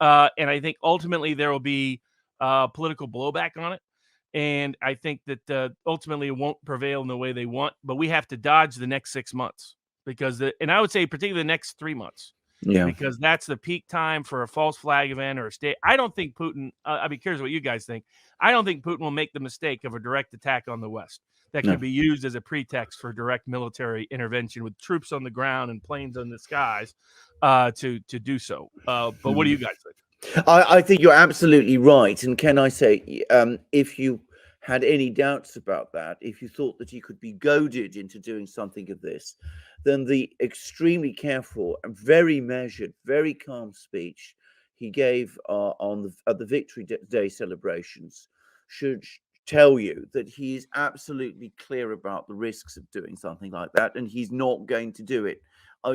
And I think ultimately there will be political blowback on it. And I think that ultimately it won't prevail in the way they want. But we have to dodge the next 6 months because and I would say particularly the next 3 months. Yeah. Because that's the peak time for a false flag event or a state. I don't think Putin, I'd be curious what you guys think. I don't think Putin will make the mistake of a direct attack on the West that No. could be used as a pretext for direct military intervention with troops on the ground and planes in the skies to do so. But what do you guys think? I think you're absolutely right. And can I say, if you had any doubts about that, if you thought that he could be goaded into doing something of this, then the extremely careful and very measured, very calm speech he gave at the Victory Day celebrations should tell you that he is absolutely clear about the risks of doing something like that, and he's not going to do it.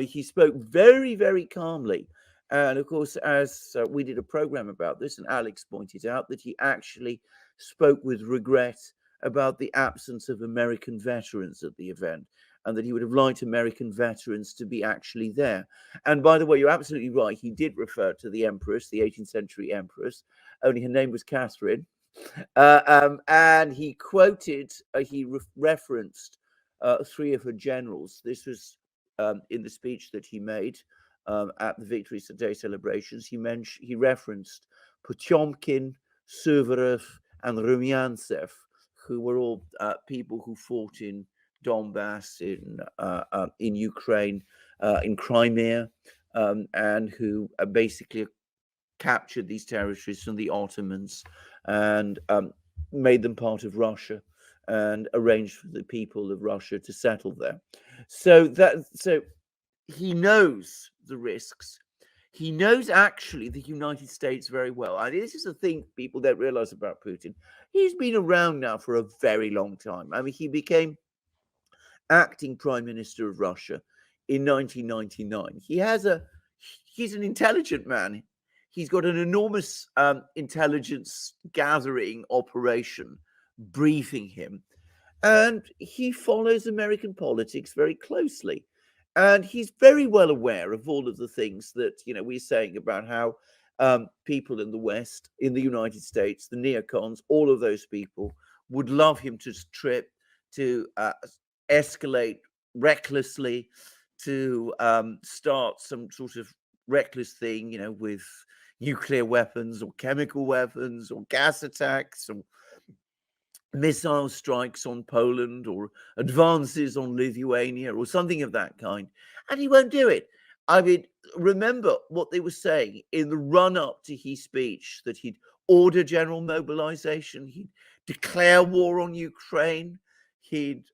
He spoke very, very calmly. And of course, as we did a program about this, and Alex pointed out that he actually spoke with regret about the absence of American veterans at the event, and that he would have liked American veterans to be actually there. And by the way, you're absolutely right. He did refer to the Empress, the 18th century Empress, only her name was Catherine. And he quoted, referenced 3 of her generals. This was in the speech that he made at the Victory Day celebrations. He referenced Potyomkin, Suvorov, and Rumyantsev, who were all people who fought in Donbass, in Ukraine, in Crimea, and who basically captured these territories from the Ottomans and made them part of Russia and arranged for the people of Russia to settle there. So he knows the risks. He knows actually the United States very well. And this is the thing people don't realize about Putin. He's been around now for a very long time. I mean, he became acting prime minister of Russia in 1999. He's an intelligent man. He's got an enormous intelligence gathering operation briefing him. And he follows American politics very closely. And he's very well aware of all of the things that, we're saying about how people in the West, in the United States, the neocons, all of those people would love him to trip, to escalate recklessly, to start some sort of reckless thing, with nuclear weapons or chemical weapons or gas attacks or missile strikes on Poland or advances on Lithuania or something of that kind. And he won't do it. I mean, remember what they were saying in the run up to his speech, that he'd order general mobilization, he'd declare war on Ukraine, he'd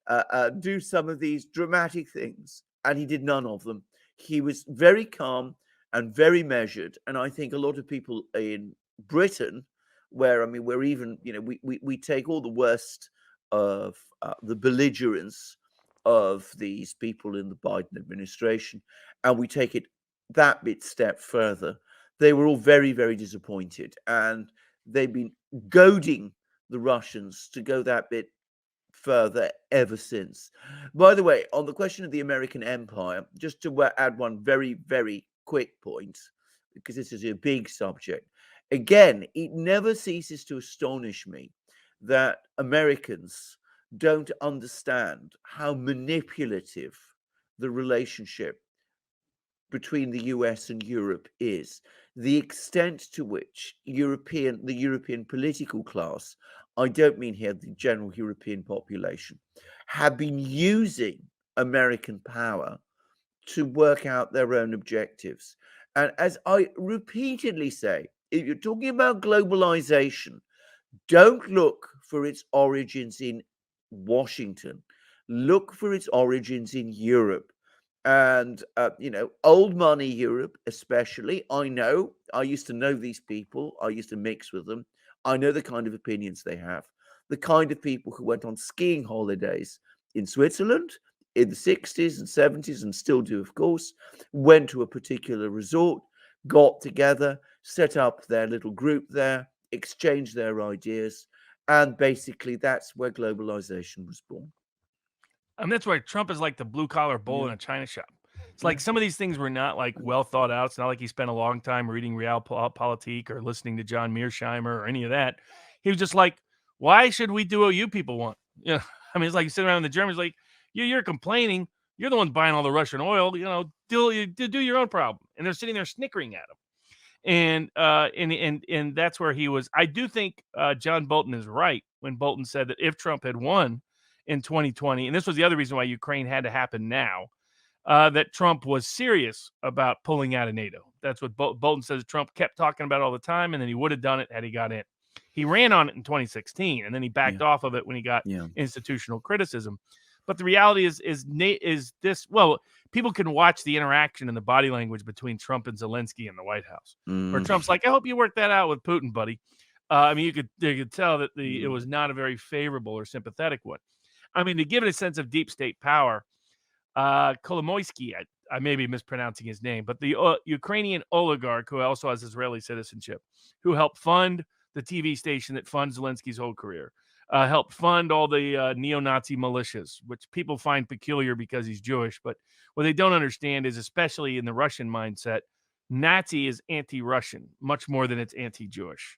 do some of these dramatic things, and he did none of them. He was very calm and very measured. And I think a lot of people in Britain, where, I mean, we're even, we take all the worst of the belligerence of these people in the Biden administration, and we take it that bit step further. They were all very, very disappointed, and they've been goading the Russians to go that bit further ever since. By the way, on the question of the American empire, just to add one very, very quick point, because this is a big subject. Again, it never ceases to astonish me that Americans don't understand how manipulative the relationship between the US and Europe is. The extent to which the European political class, I don't mean here the general European population, have been using American power to work out their own objectives. And as I repeatedly say, if you're talking about globalization, don't look for its origins in Washington. Look for its origins in Europe. And, old money Europe, especially. I used to know these people. I used to mix with them. I know the kind of opinions they have. The kind of people who went on skiing holidays in Switzerland in the 60s and 70s, and still do, of course, went to a particular resort, got together, set up their little group there, exchanged their ideas, and basically that's where globalization was born. And that's why Trump is like the blue collar bull Yeah. in a china shop. It's like some of these things were not like well thought out. It's not like he spent a long time reading Realpolitik or listening to John Mearsheimer or any of that. He was just like, why should we do what you people want? You know, I mean, it's like you sit around in the Germans like, you're complaining. You're the ones buying all the Russian oil. You know, do your own problem. And they're sitting there snickering at him. And that's where he was. I do think John Bolton is right when Bolton said that if Trump had won in 2020, and this was the other reason why Ukraine had to happen now, that Trump was serious about pulling out of NATO. That's what Bolton says. Trump kept talking about it all the time, and then he would have done it had he got in. He ran on it in 2016, and then he backed off of it when he got institutional criticism. But the reality is this. Well, people can watch the interaction and the body language between Trump and Zelensky in the White House, where Trump's like, "I hope you work that out with Putin, buddy." I mean, you could tell that it was not a very favorable or sympathetic one. I mean, to give it a sense of deep state power, Kolomoisky, I may be mispronouncing his name, but the Ukrainian oligarch who also has Israeli citizenship, who helped fund the TV station that funds Zelensky's whole career, helped fund all the neo-Nazi militias, which people find peculiar because he's Jewish. But what they don't understand is, especially in the Russian mindset, Nazi is anti-Russian much more than it's anti-Jewish.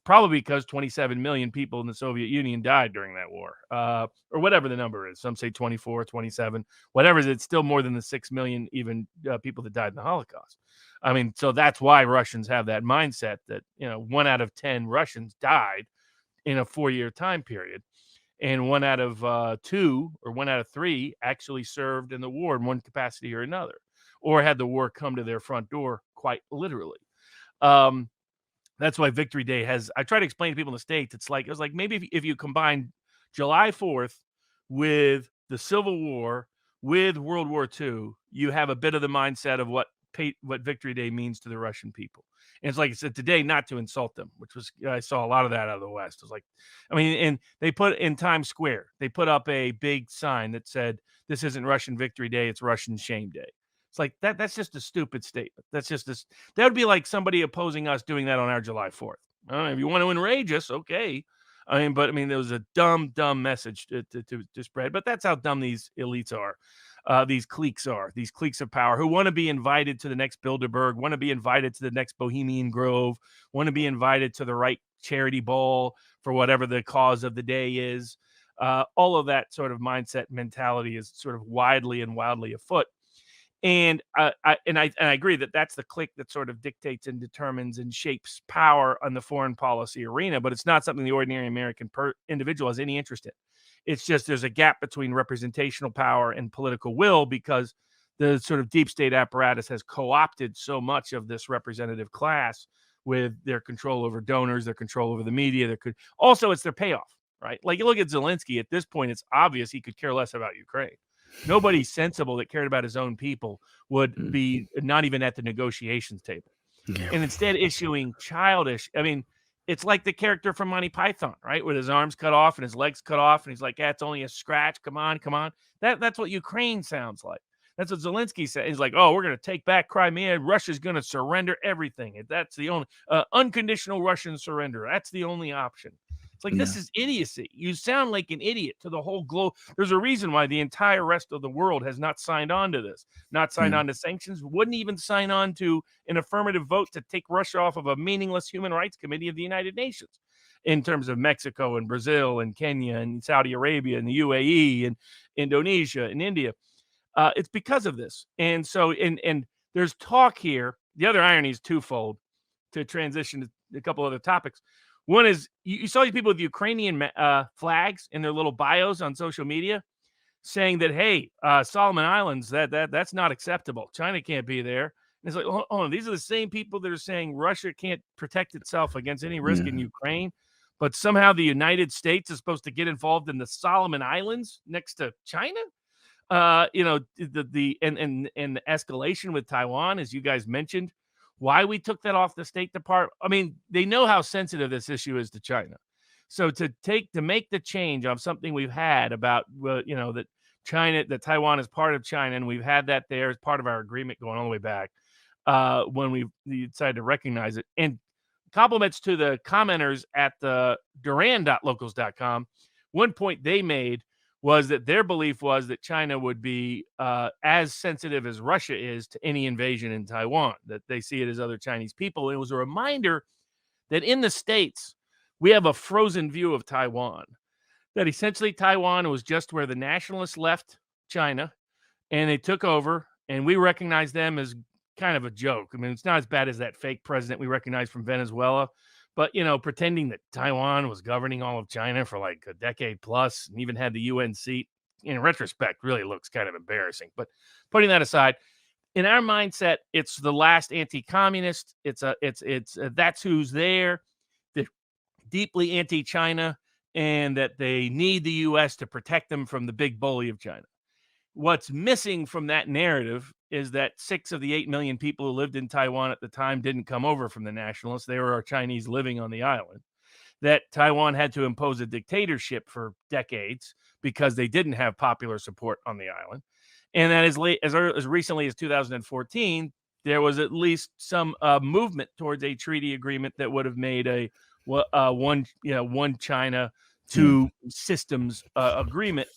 Probably because 27 million people in the Soviet Union died during that war, or whatever the number is. Some say 24, 27, whatever. It's still more than the 6 million even people that died in the Holocaust. I mean, so that's why Russians have that mindset that, 1 out of 10 Russians died in a 4-year time period, and 1 out of 2 or 1 out of 3 actually served in the war in one capacity or another, or had the war come to their front door, quite literally. That's why Victory Day I try to explain to people in the States, it was like maybe if you combine July 4th with the Civil War, with World War II, you have a bit of the mindset of what Victory Day means to the Russian people. And it's like I said today, not to insult them, which was, I saw a lot of that out of the West. It was like, I mean, and they put in Times Square, they put up a big sign that said, "This isn't Russian Victory Day, it's Russian Shame Day." It's like that's just a stupid statement. That's just this. That would be like somebody opposing us doing that on our July 4th. I don't know, if you want to enrage us, okay. But there was a dumb message to spread. But that's how dumb these elites are. These cliques of power who want to be invited to the next Bilderberg, want to be invited to the next Bohemian Grove, want to be invited to the right charity ball for whatever the cause of the day is. All of that sort of mindset mentality is sort of widely and wildly afoot. And I agree that that's the clique that sort of dictates and determines and shapes power on the foreign policy arena, but it's not something the ordinary American individual has any interest in. It's just there's a gap between representational power and political will because the sort of deep state apparatus has co-opted so much of this representative class with their control over donors, their control over the media. Also, it's their payoff, right? Like you look at Zelensky, at this point, it's obvious he could care less about Ukraine. Nobody sensible that cared about his own people would be not even at the negotiations table. And instead issuing childish, it's like the character from Monty Python, right? With his arms cut off and his legs cut off. And he's like, it's only a scratch. Come on. That's what Ukraine sounds like. That's what Zelensky said. He's like, oh, we're going to take back Crimea. Russia's going to surrender everything. That's the only unconditional Russian surrender. That's the only option. It's like, this is idiocy. You sound like an idiot to the whole globe. There's a reason why the entire rest of the world has not signed on to this, not signed on to sanctions, wouldn't even sign on to an affirmative vote to take Russia off of a meaningless human rights committee of the United Nations, in terms of Mexico and Brazil and Kenya and Saudi Arabia and the UAE and Indonesia and India. It's because of this. And so, and there's talk here. The other irony is twofold to transition to a couple other topics. One is you saw these people with Ukrainian flags in their little bios on social media saying that, hey, Solomon Islands, that's not acceptable. China can't be there. And it's like, hold on, these are the same people that are saying Russia can't protect itself against any risk in Ukraine, but somehow the United States is supposed to get involved in the Solomon Islands next to China. The escalation with Taiwan, as you guys mentioned. Why we took that off the State Department. They know how sensitive this issue is to China. So to make the change on something we've had about, that Taiwan is part of China, and we've had that there as part of our agreement going all the way back when we decided to recognize it. And compliments to the commenters at the duran.locals.com. One point they made was that their belief was that China would be as sensitive as Russia is to any invasion in Taiwan, that they see it as other Chinese people. It was a reminder that in the States, we have a frozen view of Taiwan, that essentially Taiwan was just where the nationalists left China and they took over, and we recognize them as kind of a joke. I mean, it's not as bad as that fake president we recognize from Venezuela, but pretending that Taiwan was governing all of China for like a decade plus, and even had the UN seat, in retrospect, really looks kind of embarrassing. But putting that aside, in our mindset, it's the last anti-communist. It's that's who's there. They're deeply anti-China, and that they need the U.S. to protect them from the big bully of China. What's missing from that narrative is that 6 of the 8 million people who lived in Taiwan at the time didn't come over from the nationalists. They were Chinese living on the island. That Taiwan had to impose a dictatorship for decades because they didn't have popular support on the island. And that as recently as 2014, there was at least some movement towards a treaty agreement that would have made a one China, two systems agreement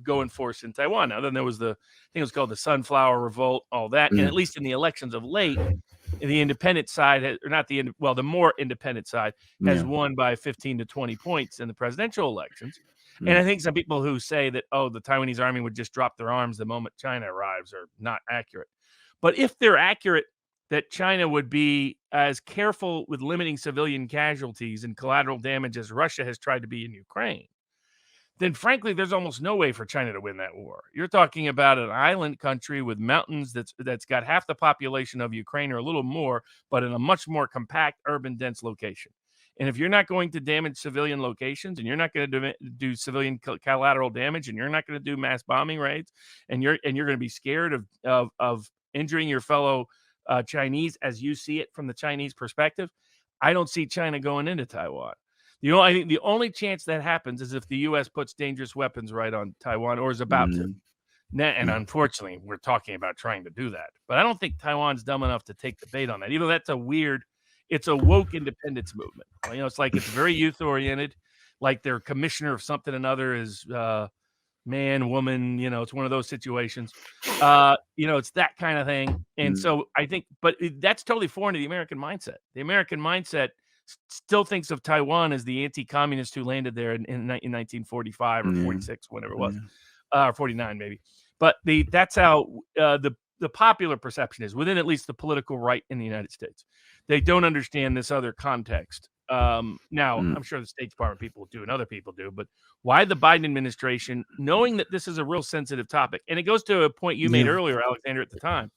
go in force in Taiwan. Now, then there was I think it was called the Sunflower Revolt, all that. And at least in the elections of late, the independent side, the more independent side has won by 15 to 20 points in the presidential elections. And I think some people who say that, the Taiwanese army would just drop their arms the moment China arrives are not accurate. But if they're accurate, that China would be as careful with limiting civilian casualties and collateral damage as Russia has tried to be in Ukraine, then frankly, there's almost no way for China to win that war. You're talking about an island country with mountains that's got half the population of Ukraine or a little more, but in a much more compact, urban, dense location. And if you're not going to damage civilian locations, and you're not going to do civilian collateral damage, and you're not going to do mass bombing raids, and you're going to be scared of injuring your fellow Chinese as you see it from the Chinese perspective, I don't see China going into Taiwan. I think the only chance that happens is if the U.S. puts dangerous weapons right on Taiwan, or is about to. And unfortunately, we're talking about trying to do that. But I don't think Taiwan's dumb enough to take the bait on that. Even though it's a woke independence movement. It's like it's very youth-oriented, like their commissioner of something another is man, woman, it's one of those situations. It's that kind of thing. And so I think, but that's totally foreign to the American mindset. The American mindset still thinks of Taiwan as the anti-communist who landed there in 1945 or 46, whatever it was, or 49 maybe. But that's how the popular perception is within at least the political right in the United States. They don't understand this other context. Now, I'm sure the State Department people do and other people do, but why the Biden administration, knowing that this is a real sensitive topic, and it goes to a point you made earlier, Alexander, at the time,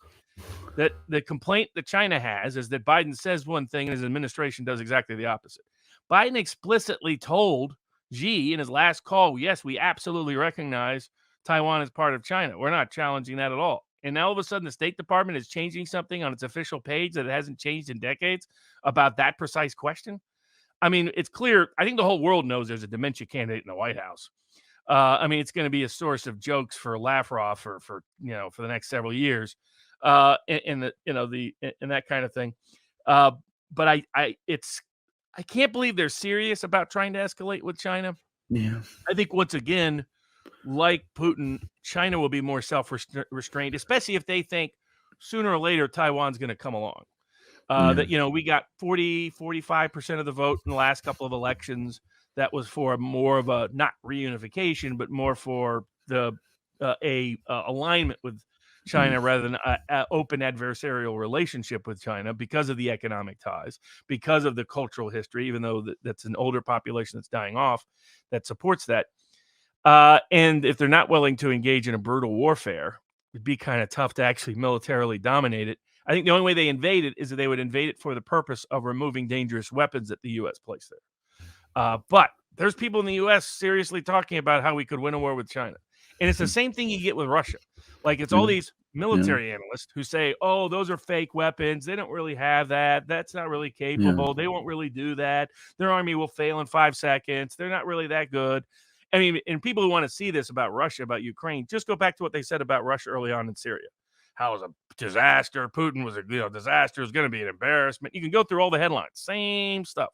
that the complaint that China has is that Biden says one thing and his administration does exactly the opposite. Biden explicitly told Xi in his last call, yes, we absolutely recognize Taiwan as part of China. We're not challenging that at all. And now all of a sudden the State Department is changing something on its official page that it hasn't changed in decades about that precise question. I mean, it's clear. I think the whole world knows there's a dementia candidate in the White House. It's going to be a source of jokes for Lavrov for the next several years, and that kind of thing. But I can't believe they're serious about trying to escalate with China. Yeah, I think once again, like Putin, China will be more self-restrained, especially if they think sooner or later Taiwan's going to come along. That we got 45% of the vote in the last couple of elections. That was for more of a not reunification, but more for the alignment with China rather than an open adversarial relationship with China because of the economic ties, because of the cultural history. Even though that's an older population that's dying off, that supports that. And if they're not willing to engage in a brutal warfare, it'd be kind of tough to actually militarily dominate it. I think the only way they invade it is that they would invade it for the purpose of removing dangerous weapons that the U.S. placed there. But there's people in the U.S. seriously talking about how we could win a war with China. And it's the same thing you get with Russia. Like it's all these military analysts who say, oh, those are fake weapons. They don't really have that. That's not really capable. They won't really do that. Their army will fail in 5 seconds. They're not really that good. I mean, and people who want to see this about Russia, about Ukraine, just go back to what they said about Russia early on in Syria. How it was a disaster. Putin was a disaster. It was going to be an embarrassment. You can go through all the headlines. Same stuff.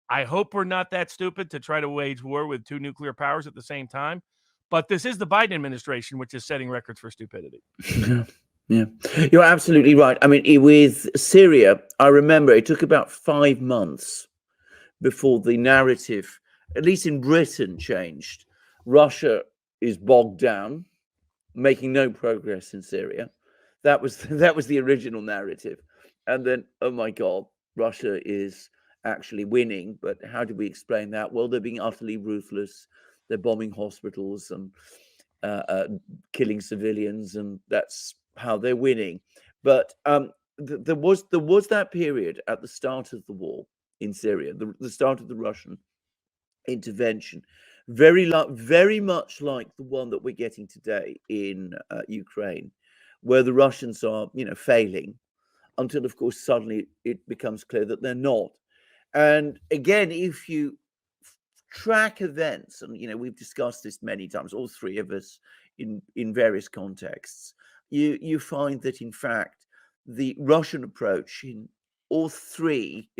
I hope we're not that stupid to try to wage war with 2 nuclear powers at the same time. But this is the Biden administration, which is setting records for stupidity. Yeah, yeah, you're absolutely right. I mean, with Syria, I remember it took about 5 months before the narrative, at least in Britain, changed. Russia is bogged down, making no progress in Syria. That was the original narrative, and then, oh my God, Russia is actually winning. But how do we explain that? Well, they're being utterly ruthless. They're bombing hospitals and killing civilians, and that's how they're winning. But there was that period at the start of the war in Syria, the start of the Russian intervention, very much like the one that we're getting today in Ukraine, where the Russians are, failing, until, of course, suddenly it becomes clear that they're not. And again, if you track events, and we've discussed this many times, all three of us, in various contexts, you find that, in fact, the Russian approach in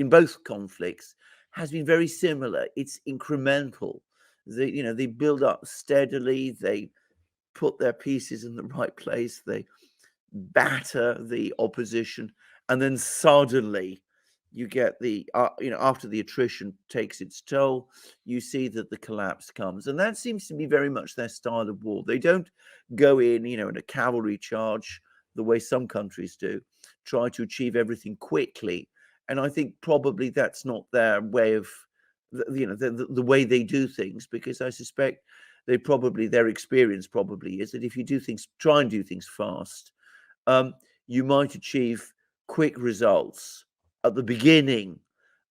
both conflicts has been very similar. It's incremental. They build up steadily. They put their pieces in the right place. They batter the opposition, and then suddenly you get after the attrition takes its toll, you see that the collapse comes. And that seems to be very much their style of war. They don't go in, in a cavalry charge the way some countries do, try to achieve everything quickly. And I think probably that's not their way of, the way they do things, because I suspect their experience probably is that if you try and do things fast, you might achieve quick results at the beginning,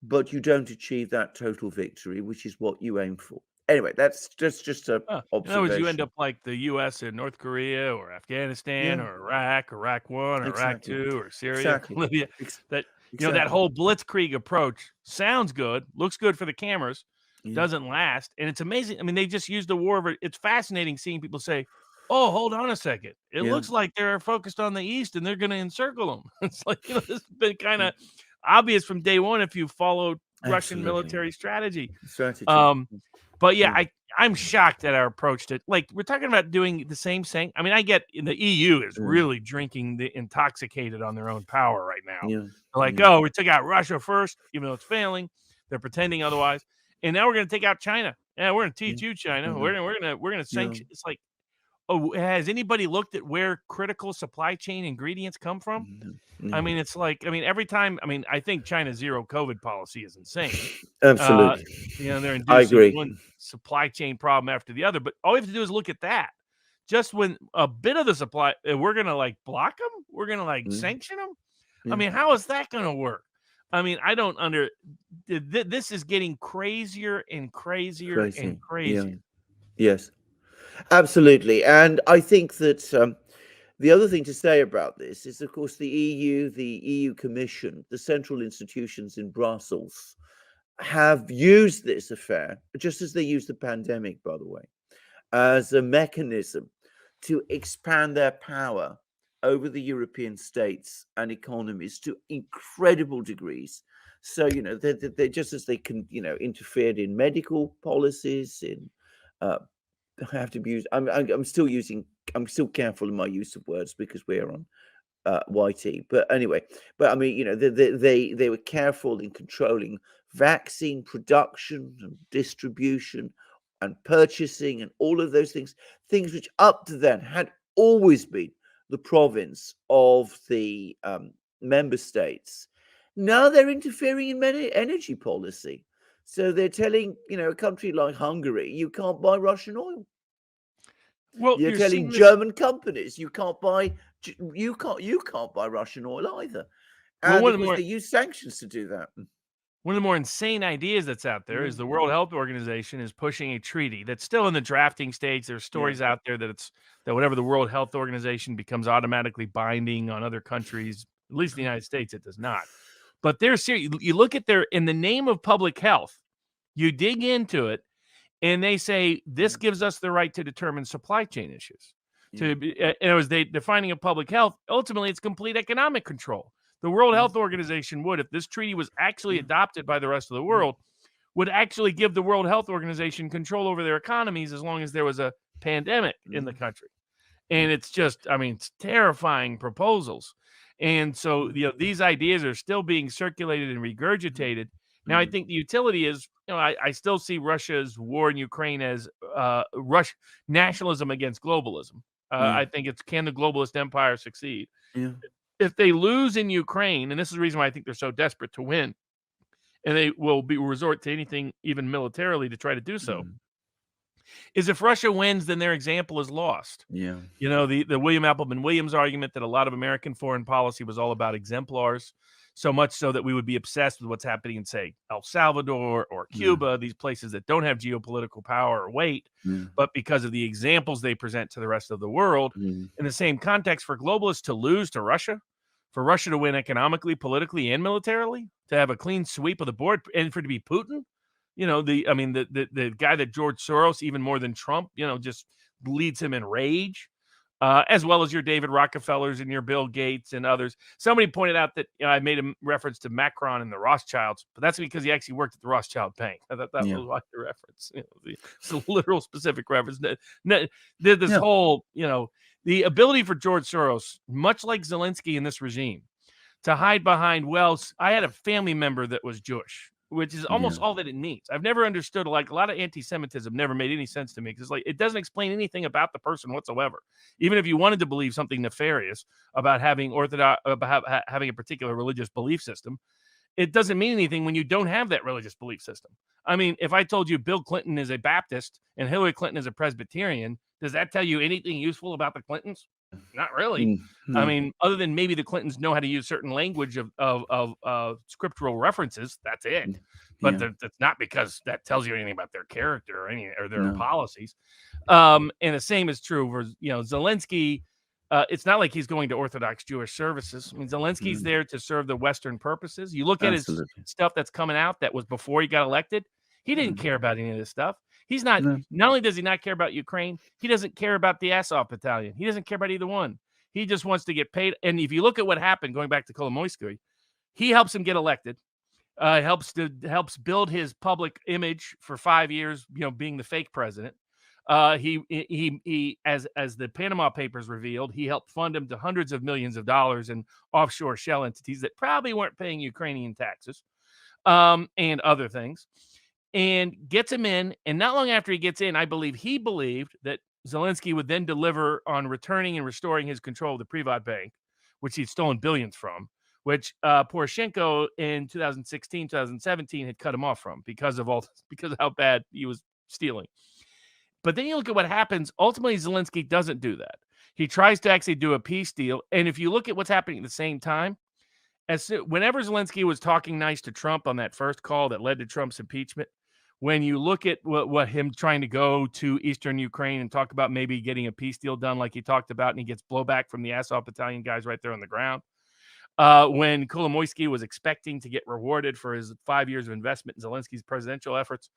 but you don't achieve that total victory, which is what you aim for. Anyway, that's just a In observation. other words, you end up like the U.S. in North Korea or Afghanistan or Iraq 1 or Iraq 2 or Syria, Libya. That that whole blitzkrieg approach sounds good, looks good for the cameras, doesn't last, and it's amazing. I mean, they just used the war. It's fascinating seeing people say, "Oh, hold on a second. It looks like they're focused on the east and they're going to encircle them." It's like, this has been kind of obvious from day one if you followed Russian military strategy. But yeah, I'm shocked at our approach to, like, we're talking about doing the same thing. I mean, I get in the EU is really drinking the intoxicated on their own power right now. They're like, oh, we took out Russia first, even though it's failing. They're pretending otherwise. And now we're going to take out China. Yeah, we're going to teach you, China. We're going to sanction. It's like, oh, has anybody looked at where critical supply chain ingredients come from? I mean, it's like, every time, I think China's zero COVID policy is insane. Absolutely. They're inducing one supply chain problem after the other, but all we have to do is look at that. Just when a bit of the supply, we're going to block them. We're going to sanction them. I mean, how is that going to work? I mean, I don't this is getting crazier and crazier and crazier. Yes, absolutely. And I think that the other thing to say about this is, of course, the EU Commission, the central institutions in Brussels, have used this affair, just as they used the pandemic, by the way, as a mechanism to expand their power over the European states and economies to incredible degrees. So, they just as they can, interfered in medical policies, in I have to use. I'm still careful in my use of words because we're on YT. But anyway, they were careful in controlling vaccine production and distribution and purchasing and all of those things which up to then had always been the province of the member states. Now they're interfering in energy policy. So they're telling, a country like Hungary, you can't buy Russian oil. Well, you're telling German companies you can't buy Russian oil either. And of course, they use sanctions to do that. One of the more insane ideas that's out there is the World Health Organization is pushing a treaty that's still in the drafting stage. There's stories out there that whatever the World Health Organization becomes automatically binding on other countries, at least the United States, it does not. But they're serious. You look at in the name of public health, you dig into it, and they say this gives us the right to determine supply chain issues. They're defining a public health. Ultimately, it's complete economic control. The World Health Organization if this treaty was actually adopted by the rest of the world, would actually give the World Health Organization control over their economies as long as there was a pandemic in the country. And it's just, I mean, it's terrifying proposals. And so, these ideas are still being circulated and regurgitated. Now, I think the utility is, I still see Russia's war in Ukraine as nationalism against globalism. I think it's, can the globalist empire succeed? Yeah. If they lose in Ukraine, and this is the reason why I think they're so desperate to win, and they will resort to anything, even militarily, to try to do so, is if Russia wins, then their example is lost. Yeah. The William Appleman Williams argument that a lot of American foreign policy was all about exemplars, so much so that we would be obsessed with what's happening in, say, El Salvador or Cuba, these places that don't have geopolitical power or weight, but because of the examples they present to the rest of the world. In the same context, for globalists to lose to Russia, for Russia to win economically, politically, and militarily, to have a clean sweep of the board, and for it to be Putin, the guy that George Soros, even more than Trump, just leads him in rage, as well as your David Rockefellers and your Bill Gates and others. Somebody pointed out that I made a reference to Macron and the Rothschilds, but that's because he actually worked at the Rothschild Bank. I thought that was like the reference. It's a literal specific reference. This whole, the ability for George Soros, much like Zelensky in this regime, to hide behind, well, I had a family member that was Jewish, which is almost all that it means. I've never understood, like, a lot of anti-Semitism never made any sense to me, because it doesn't explain anything about the person whatsoever. Even if you wanted to believe something nefarious about having having a particular religious belief system, it doesn't mean anything when you don't have that religious belief system. I mean, if I told you Bill Clinton is a Baptist and Hillary Clinton is a Presbyterian, does that tell you anything useful about the Clintons? Not really. I mean, other than maybe the Clintons know how to use certain language of scriptural references, that's it. But that's not because that tells you anything about their character or their policies. And the same is true for Zelensky. It's not like he's going to Orthodox Jewish services. I mean, Zelensky's there to serve the Western purposes. You look at his stuff that's coming out that was before he got elected. He didn't care about any of this stuff. He's not only does he not care about Ukraine, he doesn't care about the Azov battalion. He doesn't care about either one. He just wants to get paid. And if you look at what happened, going back to Kolomoisky, he helps him get elected. Helps build his public image for 5 years, being the fake president. He as the Panama Papers revealed, he helped fund him to hundreds of millions of dollars in offshore shell entities that probably weren't paying Ukrainian taxes, and other things, and gets him in. And not long after he gets in, I believe he believed that Zelensky would then deliver on returning and restoring his control of the Privat Bank, which he'd stolen billions from, which Poroshenko in 2016, 2017 had cut him off from because of how bad he was stealing. But then you look at what happens. Ultimately, Zelensky doesn't do that. He tries to actually do a peace deal. And if you look at what's happening at the same time, whenever Zelensky was talking nice to Trump on that first call that led to Trump's impeachment, when you look at what him trying to go to Eastern Ukraine and talk about maybe getting a peace deal done like he talked about, and he gets blowback from the Azov battalion guys right there on the ground. When Kolomoisky was expecting to get rewarded for his 5 years of investment in Zelensky's presidential efforts,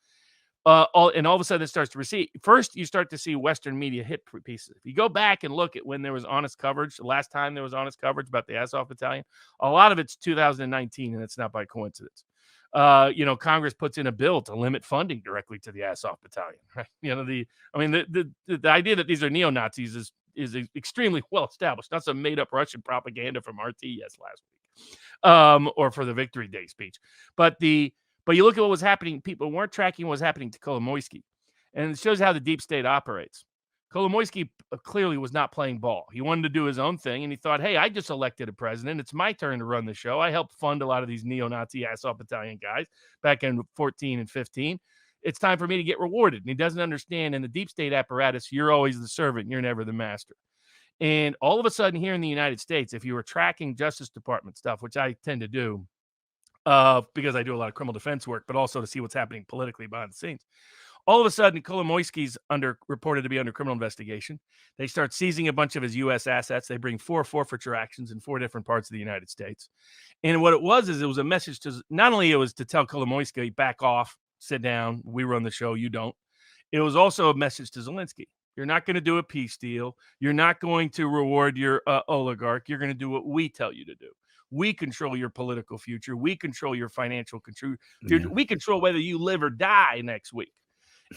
all of a sudden it starts to recede. First, you start to see Western media hit pieces. If you go back and look at when there was honest coverage, the last time there was honest coverage about the Azov battalion, a lot of it's 2019, and it's not by coincidence. Congress puts in a bill to limit funding directly to the Azov battalion. Right? The idea that these are neo-Nazis is extremely well established. Not some made up Russian propaganda from RT last week, or for the Victory Day speech. But you look at what was happening. People weren't tracking what was happening to Kolomoisky, and it shows how the deep state operates. Kolomoisky clearly was not playing ball. He wanted to do his own thing, and he thought, hey, I just elected a president. It's my turn to run the show. I helped fund a lot of these neo-Nazi Azov battalion guys back in 14 and 15. It's time for me to get rewarded. And he doesn't understand, in the deep state apparatus, you're always the servant. You're never the master. And all of a sudden here in the United States, if you were tracking Justice Department stuff, which I tend to do because I do a lot of criminal defense work, but also to see what's happening politically behind the scenes, all of a sudden, Kolomoisky's reported to be under criminal investigation. They start seizing a bunch of his U.S. assets. They bring 4 forfeiture actions in 4 different parts of the United States. And what it was a message to, not only it was to tell Kolomoisky, back off, sit down, we run the show, you don't. It was also a message to Zelensky. You're not going to do a peace deal. You're not going to reward your oligarch. You're going to do what we tell you to do. We control your political future. We control your financial future. Yeah. We control whether you live or die next week.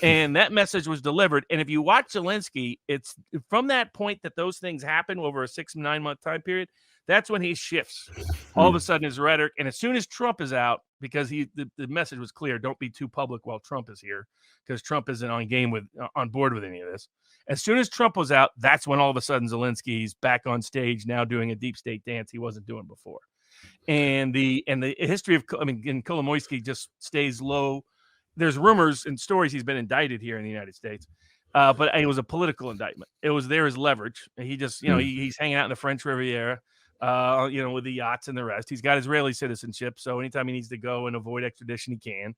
And that message was delivered. And if you watch Zelensky, it's from that point that those things happen over a 6-9 month time period. That's when he shifts all of a sudden his rhetoric. And as soon as Trump is out, because the message was clear, don't be too public while Trump is here, because Trump isn't on board with any of this. As soon as Trump was out, that's when all of a sudden Zelensky's back on stage now doing a deep state dance he wasn't doing before. And the history of, and Kolomoisky just stays low. There's rumors and stories he's been indicted here in the United States, but it was a political indictment. It was there as leverage. He just, he's hanging out in the French Riviera, with the yachts and the rest. He's got Israeli citizenship, so anytime he needs to go and avoid extradition, he can.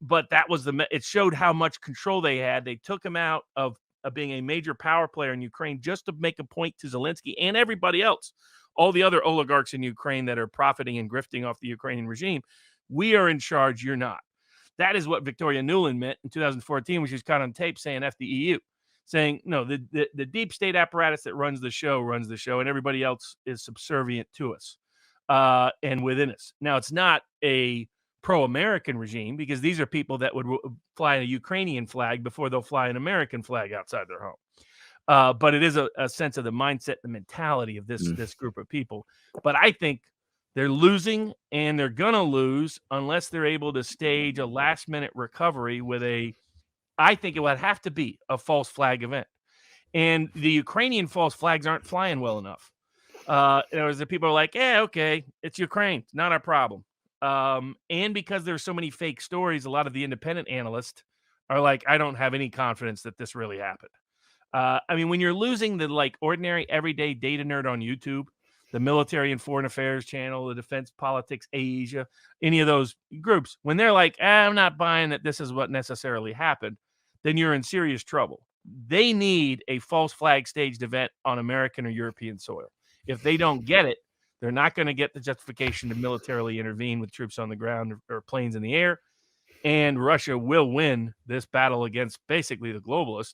But that was it showed how much control they had. They took him out of being a major power player in Ukraine just to make a point to Zelensky and everybody else, all the other oligarchs in Ukraine that are profiting and grifting off the Ukrainian regime. We are in charge. You're not. That is what Victoria Nuland meant in 2014, when she was caught on tape saying F the EU, saying, no, the deep state apparatus that runs the show, and everybody else is subservient to us and within us. Now, it's not a pro-American regime, because these are people that would fly a Ukrainian flag before they'll fly an American flag outside their home. But it is a sense of the mindset, the mentality of this group of people. But I think they're losing, and they're going to lose unless they're able to stage a last-minute recovery with I think it would have to be a false flag event. And the Ukrainian false flags aren't flying well enough. The people are like, yeah, okay, it's Ukraine. It's not our problem. And because there's so many fake stories, a lot of the independent analysts are like, I don't have any confidence that this really happened. When you're losing the ordinary everyday data nerd on YouTube, the Military and Foreign Affairs channel, the Defense Politics Asia, any of those groups, when they're like, I'm not buying that this is what necessarily happened, then you're in serious trouble. They need a false flag staged event on American or European soil. If they don't get it, they're not going to get the justification to militarily intervene with troops on the ground or planes in the air. And Russia will win this battle against basically the globalists.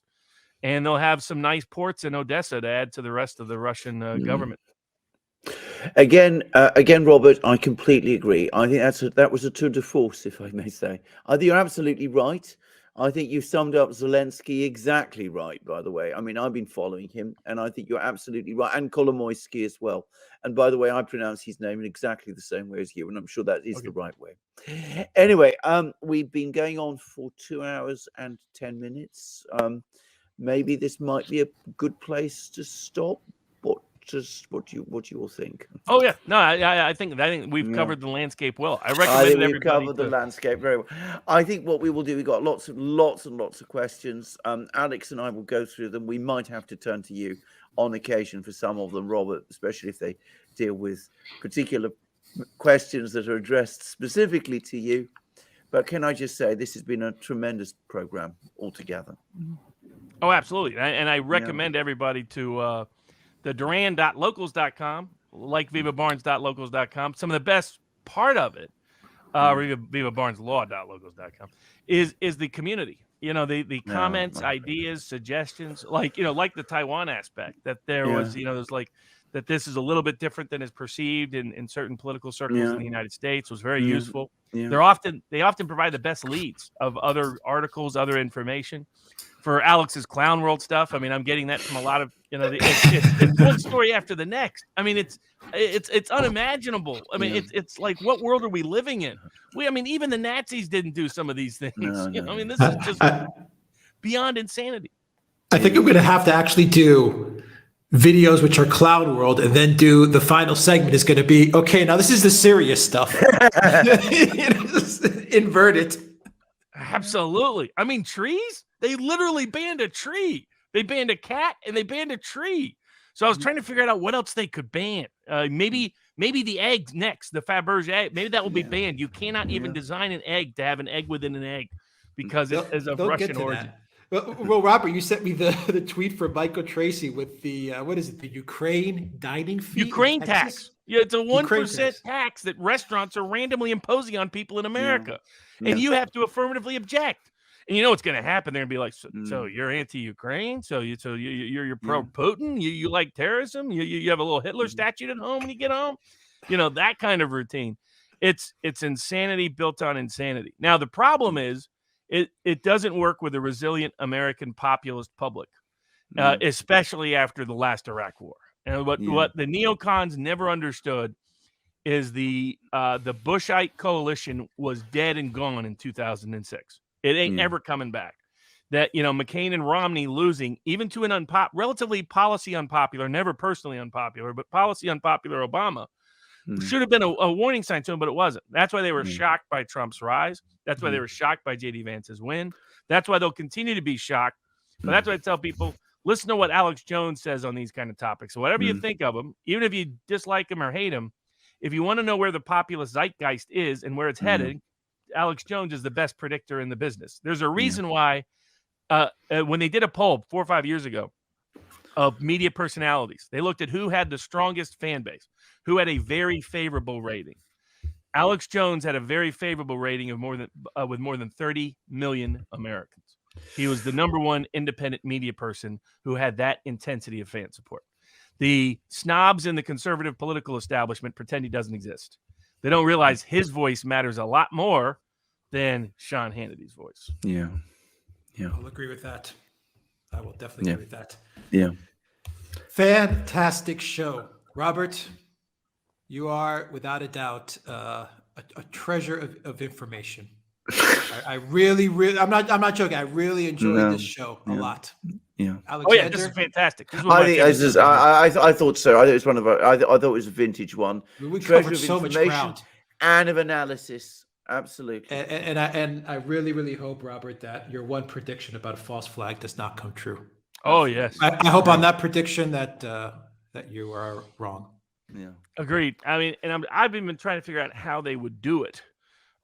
And they'll have some nice ports in Odessa to add to the rest of the Russian government. Again, Robert, I completely agree. I think that was a tour de force, if I may say. I think you're absolutely right. I think you summed up Zelensky exactly right, by the way. I've been following him, and I think you're absolutely right. And Kolomoisky as well. And by the way, I pronounce his name in exactly the same way as you, and I'm sure that is the right way. Anyway, we've been going on for 2 hours and 10 minutes. Maybe this might be a good place to stop. What do you all think? Oh yeah, no, I think we've covered the landscape well. I recommend we've covered the landscape very well. I think what we will do, we've got lots and lots of questions. Alex and I will go through them. We might have to turn to you on occasion for some of them, Robert, especially if they deal with particular questions that are addressed specifically to you. But can I just say, this has been a tremendous program altogether. Oh, absolutely, and I recommend everybody to the duran.locals.com, like vivabarnes.locals.com. Some of the best part of it, vivabarneslaw.locals.com, is the community. The comments, ideas, suggestions, like the Taiwan aspect, that there was, there's that this is a little bit different than is perceived in certain political circles in the United States, was very useful. They often provide the best leads of other articles, other information. For Alex's Clown World stuff, I'm getting that from a lot of, it's one story after the next. It's unimaginable. It's like, what world are we living in? Even the Nazis didn't do some of these things. This is just beyond insanity. I think I'm going to have to actually do videos which are Clown World, and then do the final segment is going to be, okay, now this is the serious stuff. Invert it. Absolutely. Trees? They literally banned a tree. They banned a cat and they banned a tree. So I was trying to figure out what else they could ban. Maybe the egg next, the Faberge egg. Maybe that will be banned. You cannot even design an egg to have an egg within an egg because it is of Russian origin. Well, Robert, you sent me the tweet from Michael Tracy with the the Ukraine dining fee? Ukraine tax. Yeah, it's a 1% tax that restaurants are randomly imposing on people in America. And you have to affirmatively object. And you know what's going to happen? They're going to be like, so you're anti-Ukraine? So you're pro-Putin? You like terrorism? You have a little Hitler statue at home when you get home? that kind of routine. It's insanity built on insanity. Now, the problem is it doesn't work with a resilient American populist public, especially after the last Iraq War. And what the neocons never understood is the Bushite coalition was dead and gone in 2006. It ain't ever coming back. That, McCain and Romney losing, even to an relatively policy unpopular, never personally unpopular, but policy unpopular Obama, should have been a warning sign to him, but it wasn't. That's why they were shocked by Trump's rise. That's why they were shocked by J.D. Vance's win. That's why they'll continue to be shocked. But that's why I tell people, listen to what Alex Jones says on these kind of topics. So whatever you think of him, even if you dislike him or hate him, if you want to know where the populist zeitgeist is and where it's headed, Alex Jones is the best predictor in the business. There's a reason why when they did a poll 4 or 5 years ago of media personalities, they looked at who had the strongest fan base, who had a very favorable rating. Alex Jones had a very favorable rating of with more than 30 million Americans. He was the number one independent media person who had that intensity of fan support. The snobs in the conservative political establishment pretend he doesn't exist. They don't realize his voice matters a lot more than Sean Hannity's voice. Yeah. I'll agree with that. I will definitely agree with that. Yeah. Fantastic show. Robert, you are without a doubt a treasure of information. I really, I'm not joking. I really enjoyed this show a lot. Yeah. Alexander? This is fantastic. I thought so. I thought it was one of I thought it was a vintage one. We Treasure covered of so much information ground. and of analysis. Absolutely. And I really, really hope, Robert, that your one prediction about a false flag does not come true. Oh, yes. I hope on that prediction that you are wrong. Yeah. Agreed. I mean, and I've been trying to figure out how they would do it.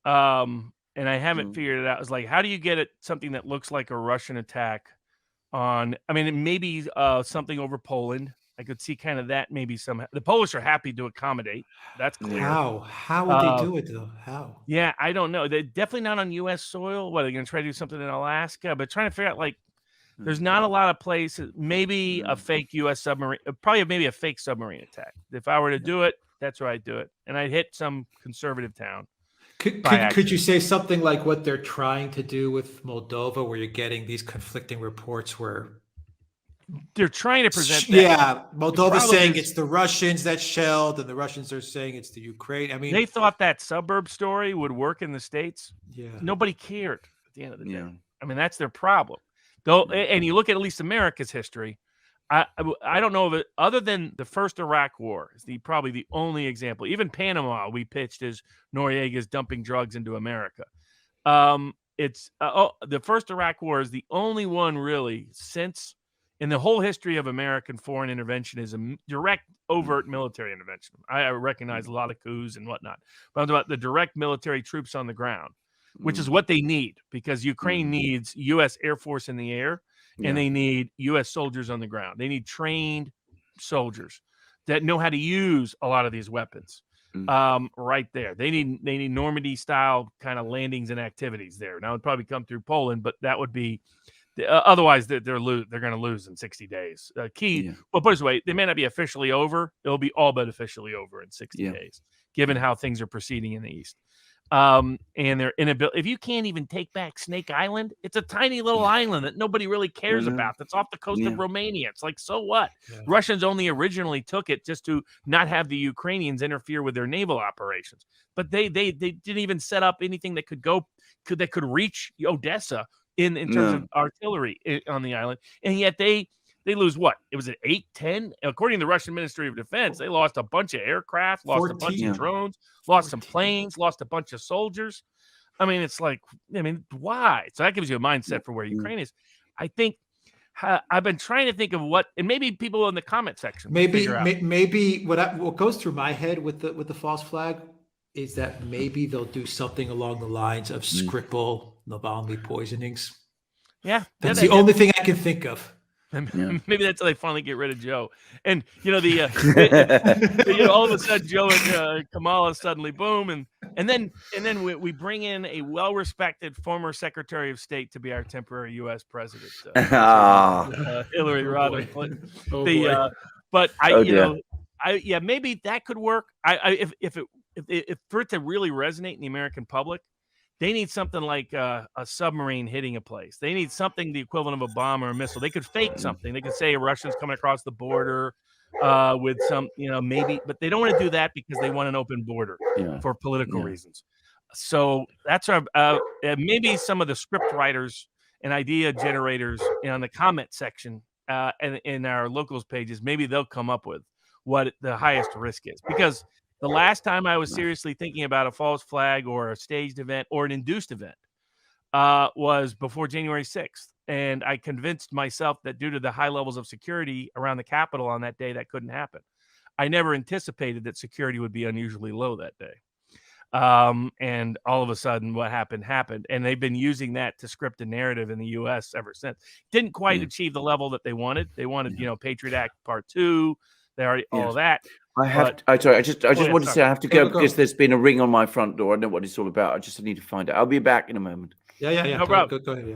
And I haven't figured it out. It's like, how do you get it something that looks like a Russian attack on, maybe something over Poland. I could see kind of that maybe somehow. The Polish are happy to accommodate. That's clear. How would they do it though? How? Yeah, I don't know. They're definitely not on U.S. soil. What, are they going to try to do something in Alaska? But trying to figure out, there's not a lot of places. Maybe a fake U.S. submarine, probably maybe a fake submarine attack. If I were to do it, that's where I'd do it. And I'd hit some conservative town. Could you say something like what they're trying to do with Moldova, where you're getting these conflicting reports where they're trying to present that. Yeah, Moldova's saying it's the Russians that shelled, and the Russians are saying it's the Ukraine. I mean, they thought that suburb story would work in the States. Yeah. Nobody cared at the end of the day. That's their problem. Though, and you look at least America's history, I don't know of it other than the first Iraq War is probably the only example. Even Panama we pitched as Noriega's dumping drugs into America. The first Iraq War is the only one really since in the whole history of American foreign interventionism, direct overt military intervention. I recognize a lot of coups and whatnot, but I'm talking about the direct military troops on the ground, which is what they need because Ukraine needs U.S. Air Force in the air. And they need U.S. soldiers on the ground. They need trained soldiers that know how to use a lot of these weapons. Right there, they need Normandy style kind of landings and activities there. Now it'd probably come through Poland, but that would be otherwise they're going to lose in 60 days. Well, put it this way, they may not be officially over. It'll be all but officially over in 60 days, given how things are proceeding in the East. And their inability. If you can't even take back Snake Island, it's a tiny little island that nobody really cares about. That's off the coast of Romania. It's like, so what? Russians only originally took it just to not have the Ukrainians interfere with their naval operations. But they didn't even set up anything that could reach Odessa in terms of artillery on the island. And yet they lose what? It was at 8-10. According to the Russian Ministry of Defense, they lost a bunch of aircraft, lost 14, a bunch of drones, lost 14. Some planes, lost a bunch of soldiers. It's like, why? So that gives you a mindset for where Ukraine is. I think I've been trying to think of what, and maybe people in the comment section. Maybe what goes through my head with the false flag is that maybe they'll do something along the lines of Skripal, Navalny poisonings. Yeah. That's the only thing I can think of. Maybe that's how they finally get rid of Joe. And all of a sudden Joe and Kamala suddenly boom, and then we bring in a well-respected former Secretary of State to be our temporary U.S. president, Hillary Rodham Clinton. But Yeah, maybe that could work. If for it to really resonate in the American public, they need something like a submarine hitting a place. They need something the equivalent of a bomb or a missile. They could fake something. They could say a Russian's coming across the border with some, maybe, but they don't want to do that because they want an open border for political reasons. So that's our maybe some of the script writers and idea generators on the comment section and in our locals pages, maybe they'll come up with what the highest risk is. Because the last time I was seriously thinking about a false flag or a staged event or an induced event was before January 6th. And I convinced myself that due to the high levels of security around the Capitol on that day, that couldn't happen. I never anticipated that security would be unusually low that day. And all of a sudden what happened. And they've been using that to script a narrative in the US ever since. Didn't quite achieve the level that they wanted. They wanted, Patriot Act Part 2. They already all of that. I just wanted to say I have to go because there's been a ring on my front door. I don't know what it's all about. I just need to find out. I'll be back in a moment. Yeah. No problem. Go ahead. Yeah.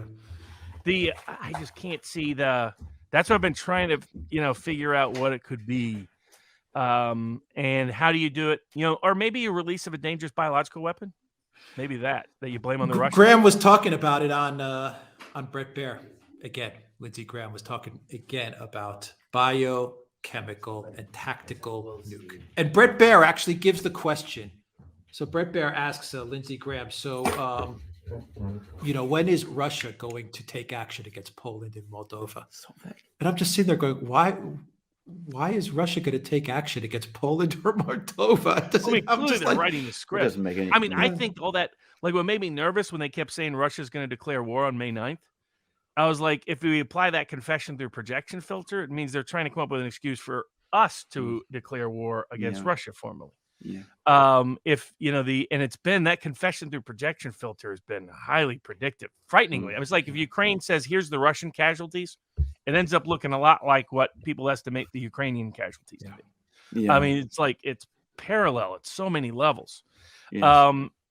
I just can't see that's what I've been trying to, figure out what it could be. And how do you do it? Or maybe a release of a dangerous biological weapon. Maybe that you blame on the Russians. Graham was talking about it on Bret Baier again. Lindsey Graham was talking again about biochemical and tactical nuke. And Bret Baier actually gives the question. So Bret Baier asks Lindsey Graham, when is Russia going to take action against Poland and Moldova? And I'm just sitting there going, why is Russia going to take action against Poland or Moldova? I'm just writing the script. It doesn't make any I think all that, what made me nervous when they kept saying Russia's going to declare war on May 9th, I was like, if we apply that confession through projection filter, it means they're trying to come up with an excuse for us to declare war against Russia formally. Yeah. And it's been that confession through projection filter has been highly predictive, frighteningly. I was like, if Ukraine says, here's the Russian casualties, it ends up looking a lot like what people estimate the Ukrainian casualties to be. Yeah. I mean, it's parallel at so many levels. Yes.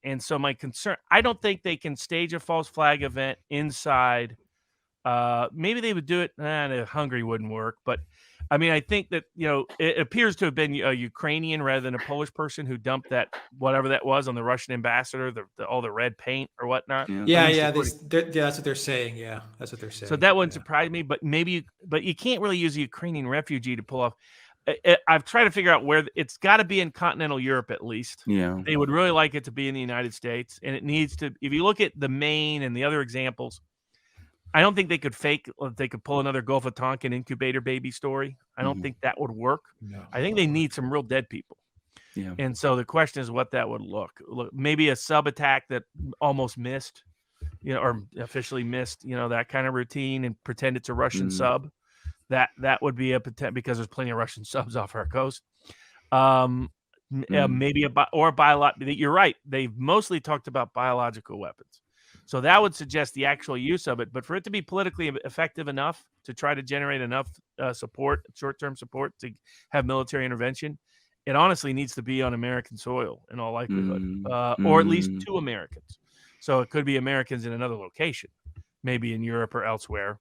And so my concern, I don't think they can stage a false flag event inside. Maybe they would do it. Hungary wouldn't work, but I think that, it appears to have been a Ukrainian rather than a Polish person who dumped that, whatever that was, on the Russian ambassador, all the red paint or whatnot. Yeah. That's what they're saying. Yeah, that's what they're saying. So that wouldn't surprise me, but you can't really use a Ukrainian refugee to pull off. I've tried to figure out where it's got to be in continental Europe, at least. Yeah. They would really like it to be in the United States. And it needs to, if you look at the Maine and the other examples, I don't think they could pull another Gulf of Tonkin incubator baby story. I don't think that would work. No. I think they need some real dead people. Yeah. And so the question is what that would look. Maybe a sub attack that almost missed, or officially missed, that kind of routine, and pretend it's a Russian sub. That would be a potential, because there's plenty of Russian subs off our coast. Maybe a biological. You're right. They've mostly talked about biological weapons. So that would suggest the actual use of it. But for it to be politically effective enough to try to generate enough short-term support to have military intervention, it honestly needs to be on American soil in all likelihood, or at least 2 Americans. So it could be Americans in another location, maybe in Europe or elsewhere.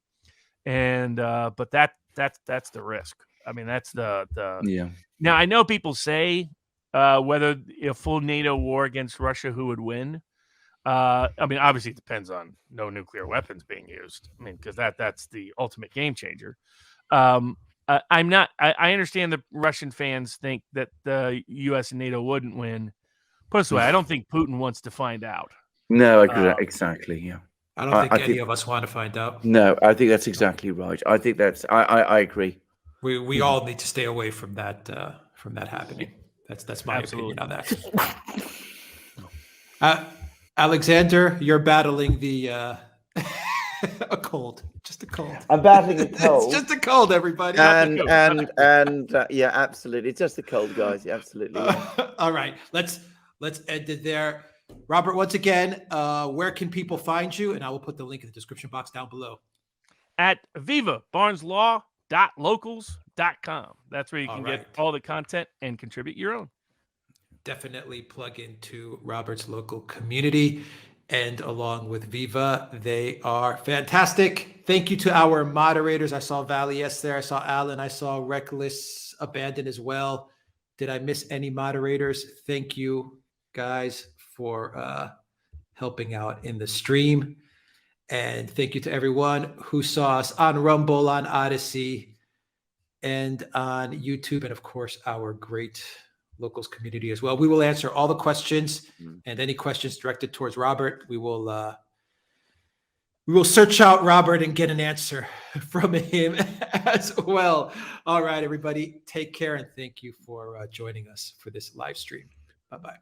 And but that's the risk. That's the. Now I know people say whether a full NATO war against Russia, who would win. Obviously it depends on no nuclear weapons being used. Because that's the ultimate game changer. I understand the Russian fans think that the U.S. and NATO wouldn't win. Put it this way, I don't think Putin wants to find out. No, exactly. Yeah. I don't think any of us want to find out. No, I think that's exactly right. I think I agree. We all need to stay away from that happening. That's my opinion on that. Alexander, you're battling a cold. Just a cold. I'm battling a cold. It's just a cold, everybody. And yeah, absolutely. It's just a cold, guys. Yeah, absolutely. Yeah. All right. Let's end it there. Robert, once again, where can people find you? And I will put the link in the description box down below. At vivabarneslaw.locals.com. That's where you can get all the content and contribute your own. Definitely plug into Robert's local community, and along with Viva, they are fantastic. Thank you to our moderators. I saw Valley S there. I saw Alan. I saw Reckless Abandon as well. Did I miss any moderators? Thank you, guys, for helping out in the stream. And thank you to everyone who saw us on Rumble, on Odyssey, and on YouTube, and of course, our great locals community as well. We will answer all the questions and any questions directed towards Robert. We will search out Robert and get an answer from him as well. All right, everybody, take care, and thank you for joining us for this live stream. Bye-bye.